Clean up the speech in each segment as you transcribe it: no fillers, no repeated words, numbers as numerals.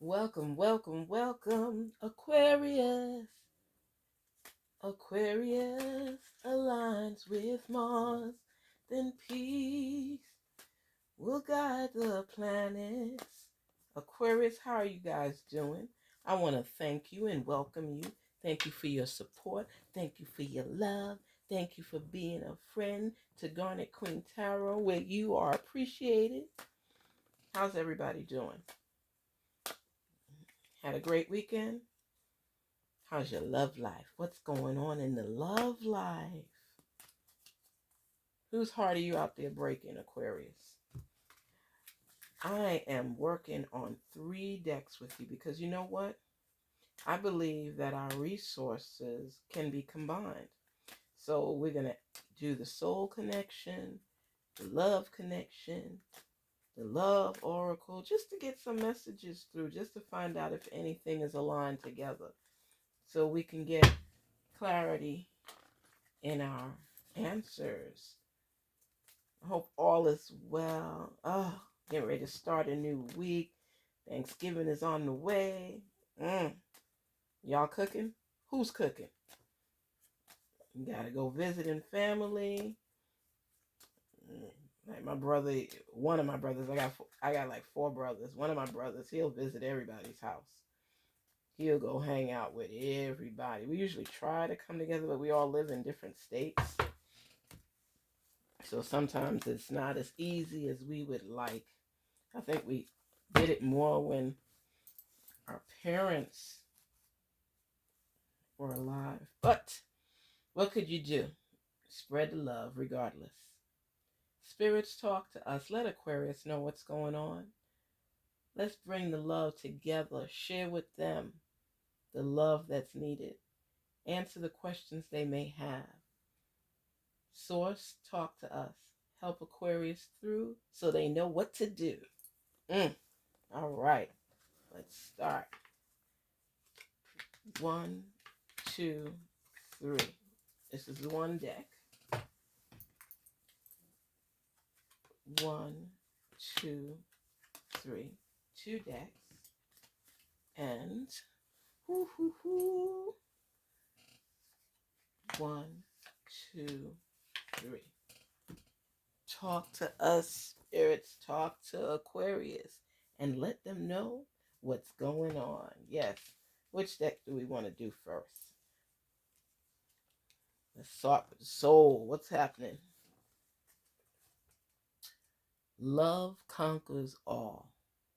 Welcome, welcome, welcome, Aquarius. Aquarius aligns with Mars, then peace will guide the planets. Aquarius, how are you guys doing? I want to thank you and welcome you. Thank you for your support. Thank you for your love. Thank you for being a friend to Garnetqueentarot, where you are appreciated. How's everybody doing? Had a great weekend? How's your love life? What's going on in the love life? Whose heart are you out there breaking, Aquarius? I am working on 3 decks with you because you know what? I believe that our resources can be combined. So we're going to do the soul connection, the love connection, the love oracle, just to get some messages through, just to find out if anything is aligned together so we can get clarity in our answers. I hope all is well. Oh, getting ready to start a new week. Thanksgiving is on the way. Y'all cooking? Who's cooking? You gotta go visiting family. Like my brother, one of my brothers, I got like 4 brothers. One of my brothers, he'll visit everybody's house. He'll go hang out with everybody. We usually try to come together, but we all live in different states. So sometimes it's not as easy as we would like. I think we did it more when our parents were alive. But what could you do? Spread the love regardless. Spirits, talk to us. Let Aquarius know what's going on. Let's bring the love together. Share with them the love that's needed. Answer the questions they may have. Source, talk to us. Help Aquarius through so they know what to do. All right, let's start. 1, 2, 3. This is 1 deck. 1, 2, 3. 2 decks. And 1, 2, 3. Talk to us, spirits. Talk to Aquarius and let them know what's going on. Yes. Which deck do we want to do first? Let's start with the soul. What's happening? Love conquers all.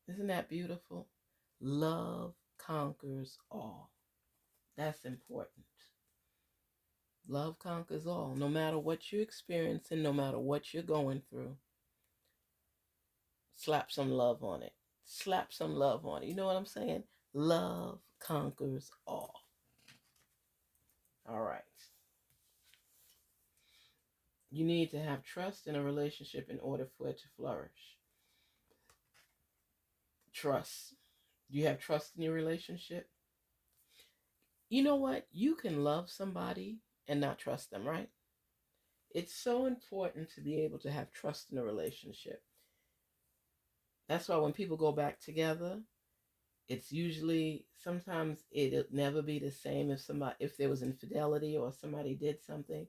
Isn't that beautiful? Love conquers all. That's important. Love conquers all. No matter what you're experiencing, no matter what you're going through, slap some love on it. Slap some love on it. You know what I'm saying? Love conquers all. All right. You need to have trust in a relationship in order for it to flourish. Trust. Do you have trust in your relationship? You know what? You can love somebody and not trust them, right? It's so important to be able to have trust in a relationship. That's why when people go back together, it's usually, sometimes it'll never be the same if there was infidelity or somebody did something.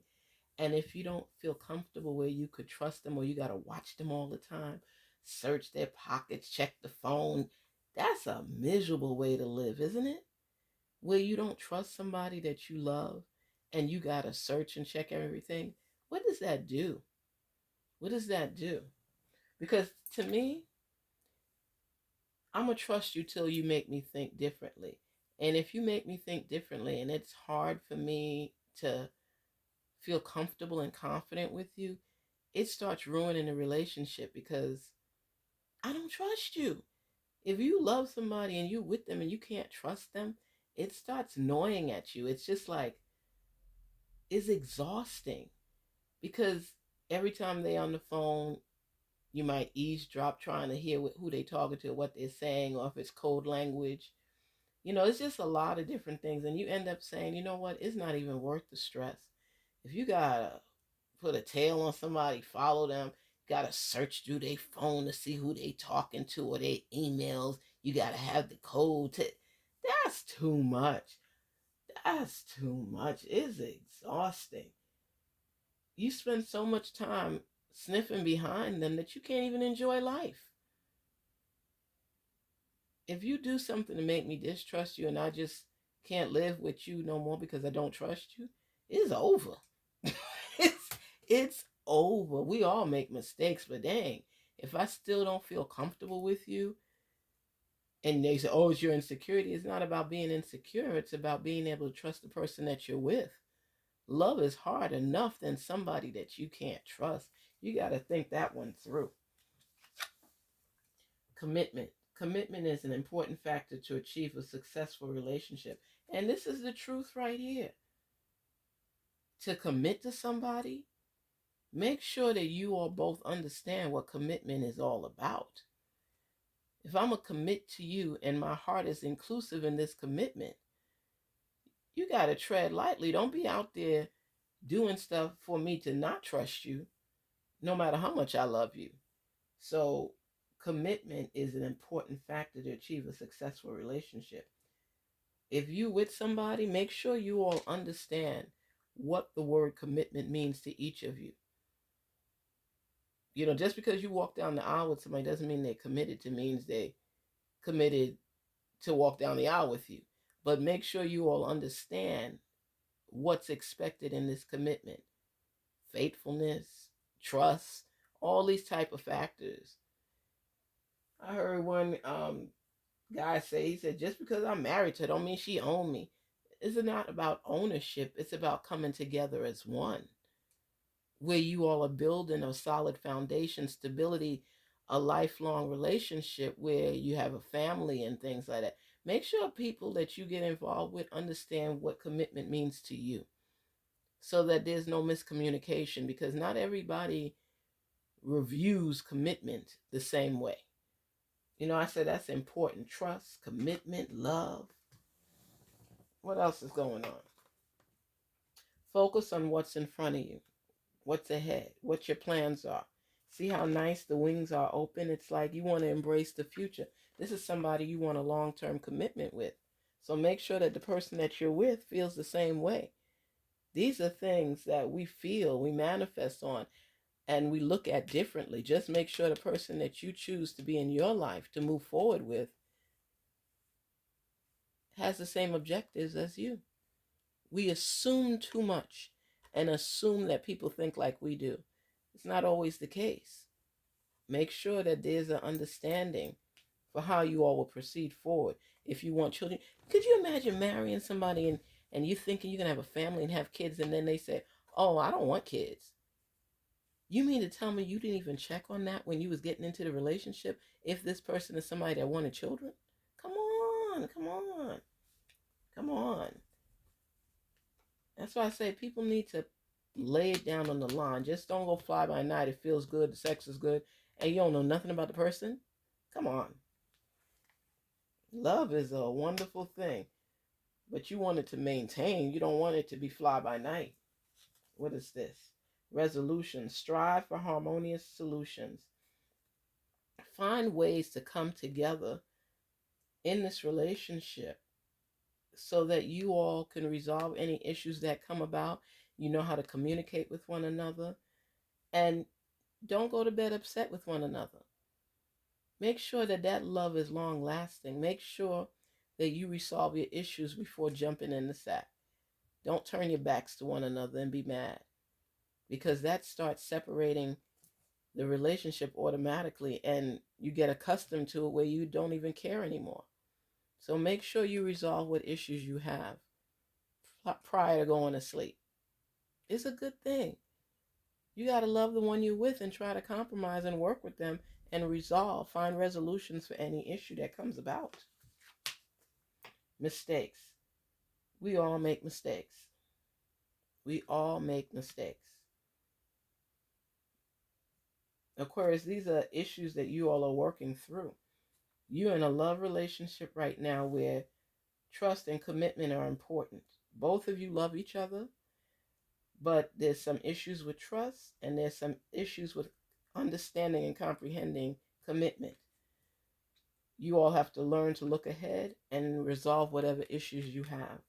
And if you don't feel comfortable where you could trust them, or you got to watch them all the time, search their pockets, check the phone, that's a miserable way to live, isn't it? Where you don't trust somebody that you love and you got to search and check everything. What does that do? What does that do? Because to me, I'm going to trust you till you make me think differently. And if you make me think differently and it's hard for me to feel comfortable and confident with you, it starts ruining the relationship because I don't trust you. If you love somebody and you with them and you can't trust them, it starts gnawing at you. It's just like, it's exhausting because every time they on the phone, you might eavesdrop trying to hear who they talking to, what they're saying, or if it's code language. It's just a lot of different things. And you end up saying, you know what, it's not even worth the stress. If you gotta put a tail on somebody, follow them, gotta search through their phone to see who they talking to or their emails, You got to have the code to. That's too much. That's too much. It's exhausting. You spend so much time sniffing behind them that you can't even enjoy life. If you do something to make me distrust you and I just can't live with you no more because I don't trust you, it's over. it's it's over. We all make mistakes, but dang, if I still don't feel comfortable with you, and they say, "Oh, it's your insecurity," it's not about being insecure. It's about being able to trust the person that you're with. Love is hard enough than somebody that you can't trust. You got to think that one through. Commitment. Commitment is an important factor to achieve a successful relationship. And this is the truth right here. To commit to somebody, make sure that you all both understand what commitment is all about. If I'm going to commit to you and my heart is inclusive in this commitment, you got to tread lightly. Don't be out there doing stuff for me to not trust you, no matter how much I love you. So, commitment is an important factor to achieve a successful relationship. If you with somebody, make sure you all understand what the word commitment means to each of you. You know, just because you walk down the aisle with somebody doesn't mean they're committed to, means they committed to walk down the aisle with you. But make sure you all understand what's expected in this commitment. Faithfulness, trust, all these type of factors. I heard one guy say, he said, just because I'm married to her don't mean she own me. It's not about ownership. It's about coming together as one, where you all are building a solid foundation, stability, a lifelong relationship where you have a family and things like that. Make sure people that you get involved with understand what commitment means to you, so that there's no miscommunication, because not everybody reviews commitment the same way. You know, I said that's important. Trust, commitment, love. What else is going on? Focus on what's in front of you, what's ahead, what your plans are. See how nice the wings are open? It's like you want to embrace the future. This is somebody you want a long-term commitment with. So make sure that the person that you're with feels the same way. These are things that we feel, we manifest on, and we look at differently. Just make sure the person that you choose to be in your life to move forward with has the same objectives as you. We assume too much and assume that people think like we do. It's not always the case. Make sure that there's an understanding for how you all will proceed forward. If you want children, could you imagine marrying somebody and you thinking you're going to have a family and have kids, and then they say, "Oh, I don't want kids." You mean to tell me you didn't even check on that when you was getting into the relationship, if this person is somebody that wanted children? Come on, come on, come on. That's why I say people need to lay it down on the line. Just don't go fly by night. It feels good, the sex is good, and you don't know nothing about the person. Come on. Love is a wonderful thing, but you want it to maintain. You don't want it to be fly by night. What is this? Resolution. Strive for harmonious solutions. Find ways to come together in this relationship so that you all can resolve any issues that come about. You know how to communicate with one another, and don't go to bed upset with one another. Make sure that that love is long lasting. Make sure that you resolve your issues before jumping in the sack. Don't turn your backs to one another and be mad, because that starts separating the relationship automatically, and you get accustomed to it where you don't even care anymore. So make sure you resolve what issues you have prior to going to sleep. It's a good thing. You got to love the one you're with and try to compromise and work with them and resolve, find resolutions for any issue that comes about. Mistakes. We all make mistakes. We all make mistakes. Aquarius, these are issues that you all are working through. You're in a love relationship right now where trust and commitment are important. Both of you love each other, but there's some issues with trust and there's some issues with understanding and comprehending commitment. You all have to learn to look ahead and resolve whatever issues you have.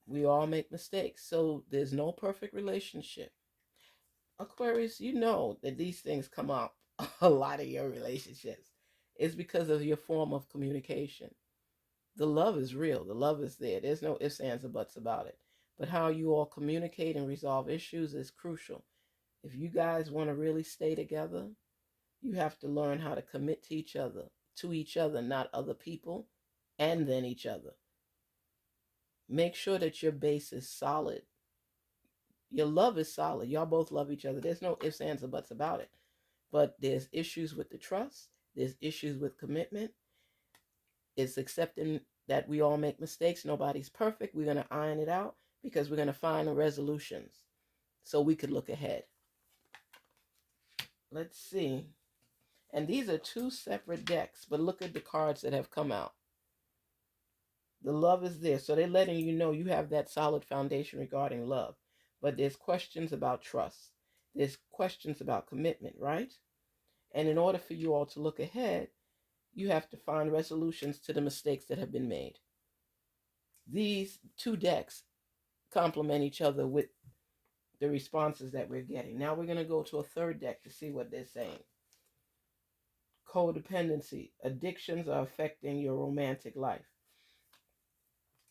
We all make mistakes, so there's no perfect relationship. Aquarius, you know that these things come up a lot of your relationships. It's because of your form of communication. The love is real. The love is there. There's no ifs, ands, or buts about it. But how you all communicate and resolve issues is crucial. If you guys want to really stay together, you have to learn how to commit to each other, not other people, and then each other. Make sure that your base is solid. Your love is solid. Y'all both love each other. There's no ifs, ands, or buts about it. But there's issues with the trust. There's issues with commitment. It's accepting that we all make mistakes. Nobody's perfect. We're going to iron it out because we're going to find the resolutions so we could look ahead. Let's see. And these are two separate decks, but look at the cards that have come out. The love is there. So they're letting you know you have that solid foundation regarding love. But there's questions about trust. There's questions about commitment, right? And in order for you all to look ahead, you have to find resolutions to the mistakes that have been made. These two decks complement each other with the responses that we're getting. Now we're going to go to a third deck to see what they're saying. Codependency. Addictions are affecting your romantic life.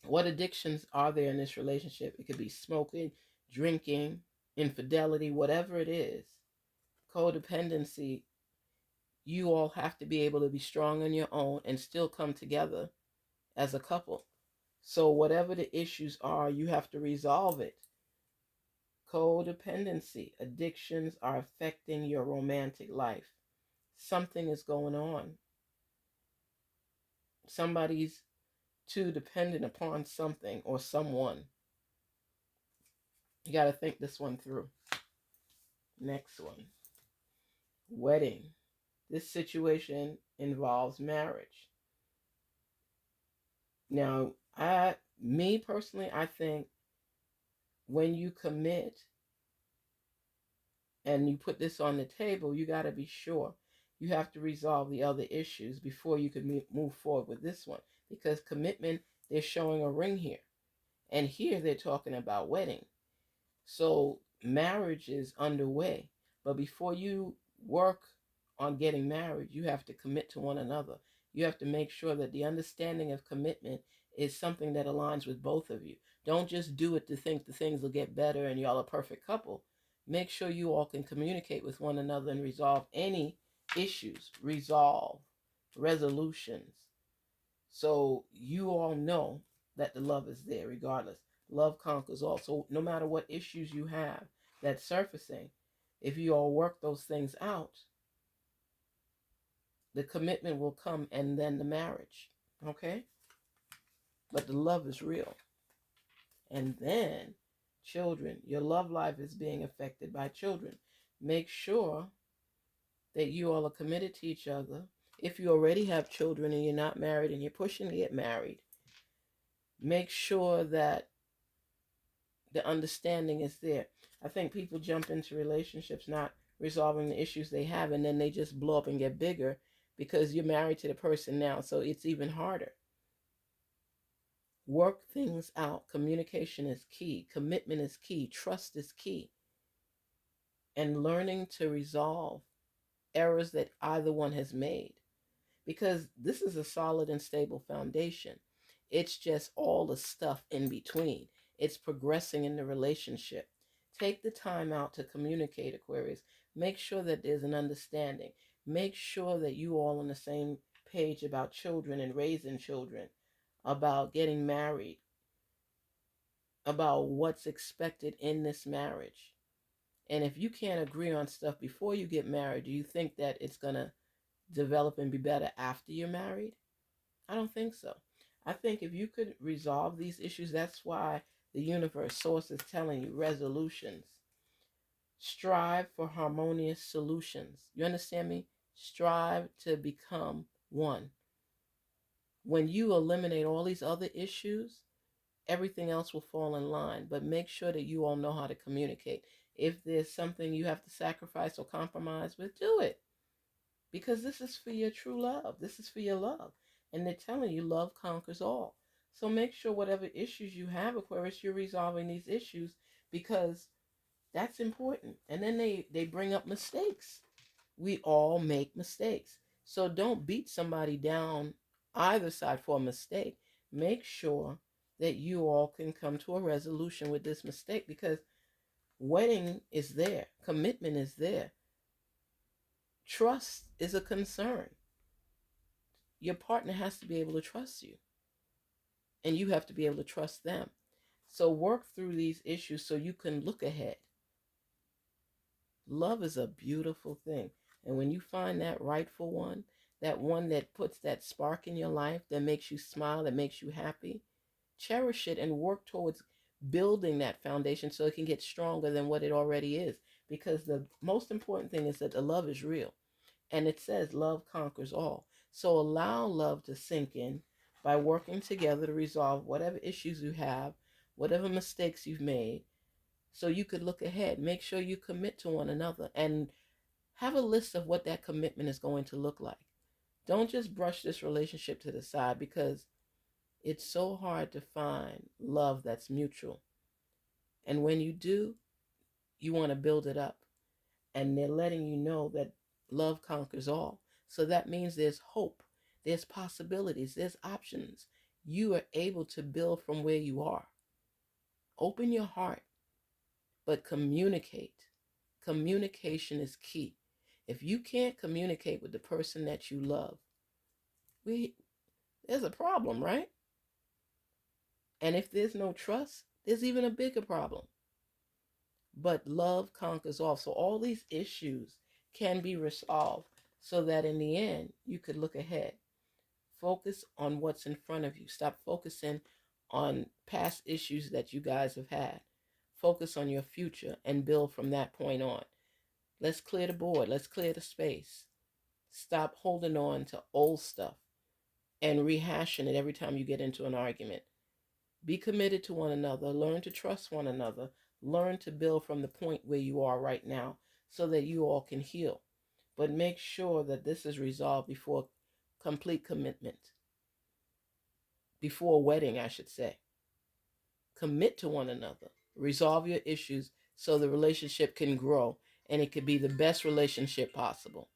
What addictions are there in this relationship? It could be smoking, drinking, infidelity, whatever it is. Codependency, you all have to be able to be strong on your own and still come together as a couple. So whatever the issues are, you have to resolve it. Codependency, addictions are affecting your romantic life. Something is going on. Somebody's too dependent upon something or someone. You got to think this one through. Next one. Wedding. This situation involves marriage. Now, me personally, I think when you commit and you put this on the table, you got to be sure. You have to resolve the other issues before you can move forward with this one. Because commitment, they're showing a ring here. And here they're talking about wedding. So marriage is underway. But before you work on getting married, you have to commit to one another. You have to make sure that the understanding of commitment is something that aligns with both of you. Don't just do it to think the things will get better and y'all a perfect couple. Make sure you all can communicate with one another and resolve any issues, resolutions. So you all know that the love is there regardless. Love conquers all. So no matter what issues you have that's surfacing, if you all work those things out, the commitment will come and then the marriage. Okay? But the love is real. And then children. Your love life is being affected by children. Make sure that you all are committed to each other. If you already have children and you're not married and you're pushing to get married, make sure that the understanding is there. I think people jump into relationships not resolving the issues they have, and then they just blow up and get bigger because you're married to the person now, so it's even harder. Work things out. Communication is key. Commitment is key. Trust is key. And learning to resolve errors that either one has made. Because this is a solid and stable foundation. It's just all the stuff in between. It's progressing in the relationship. Take the time out to communicate, Aquarius. Make sure that there's an understanding. Make sure that you all on the same page about children and raising children, about getting married, about what's expected in this marriage. And if you can't agree on stuff before you get married, do you think that it's going to develop and be better after you're married? I don't think so. I think if you could resolve these issues, that's why the universe source is telling you resolutions. Strive for harmonious solutions. You understand me? Strive to become one. When you eliminate all these other issues, everything else will fall in line. But make sure that you all know how to communicate. If there's something you have to sacrifice or compromise with, do it. because this is for your true love. This is for your love. And they're telling you love conquers all. So make sure whatever issues you have, Aquarius, you're resolving these issues because that's important. And then they bring up mistakes. We all make mistakes. So don't beat somebody down either side for a mistake. Make sure that you all can come to a resolution with this mistake because wedding is there, commitment is there, trust is a concern. Your partner has to be able to trust you, and you have to be able to trust them. So work through these issues so you can look ahead. Love is a beautiful thing. And when you find that rightful one, that one that puts that spark in your life, that makes you smile, that makes you happy, cherish it and work towards building that foundation so it can get stronger than what it already is. Because the most important thing is that the love is real. And it says love conquers all. So allow love to sink in by working together to resolve whatever issues you have, whatever mistakes you've made, so you could look ahead. Make sure you commit to one another and have a list of what that commitment is going to look like. Don't just brush this relationship to the side because it's so hard to find love that's mutual. And when you do, you want to build it up. And they're letting you know that love conquers all. So that means there's hope, there's possibilities, there's options. You are able to build from where you are. Open your heart, but communicate. Communication is key. If you can't communicate with the person that you love, there's a problem, right? And if there's no trust, there's even a bigger problem. But love conquers all. So all these issues can be resolved so that in the end, you could look ahead. Focus on what's in front of you. Stop focusing on past issues that you guys have had. Focus on your future and build from that point on. Let's clear the board. Let's clear the space. Stop holding on to old stuff and rehashing it every time you get into an argument. Be committed to one another. Learn to trust one another. Learn to build from the point where you are right now so that you all can heal. But make sure that this is resolved before complete commitment. Before a wedding, I should say. Commit to one another. Resolve your issues so the relationship can grow and it could be the best relationship possible.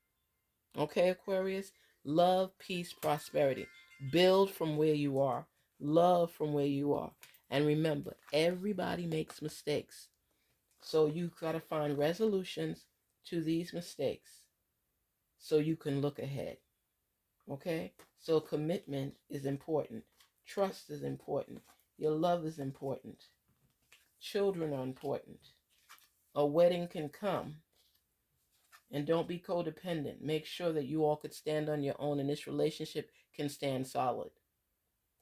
Okay, Aquarius? Love, peace, prosperity. Build from where you are. Love from where you are. And remember, everybody makes mistakes. So you got to find resolutions to these mistakes so you can look ahead. Okay? So commitment is important. Trust is important. Your love is important. Children are important. A wedding can come. And don't be codependent. Make sure that you all could stand on your own and this relationship can stand solid.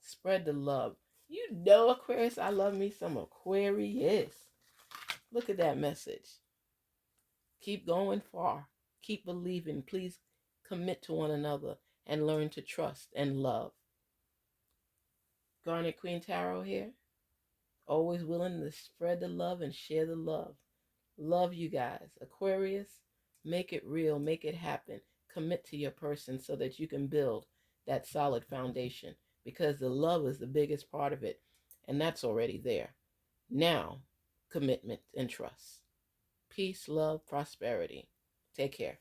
Spread the love. You know, Aquarius, I love me some Aquarius. Look at that message. Keep going far. Keep believing. Please commit to one another and learn to trust and love. Garnetqueentarot here. Always willing to spread the love and share the love. Love you guys. Aquarius, make it real. Make it happen. Commit to your person so that you can build that solid foundation because the love is the biggest part of it. And that's already there. Now, commitment and trust. Peace, love, prosperity. Take care.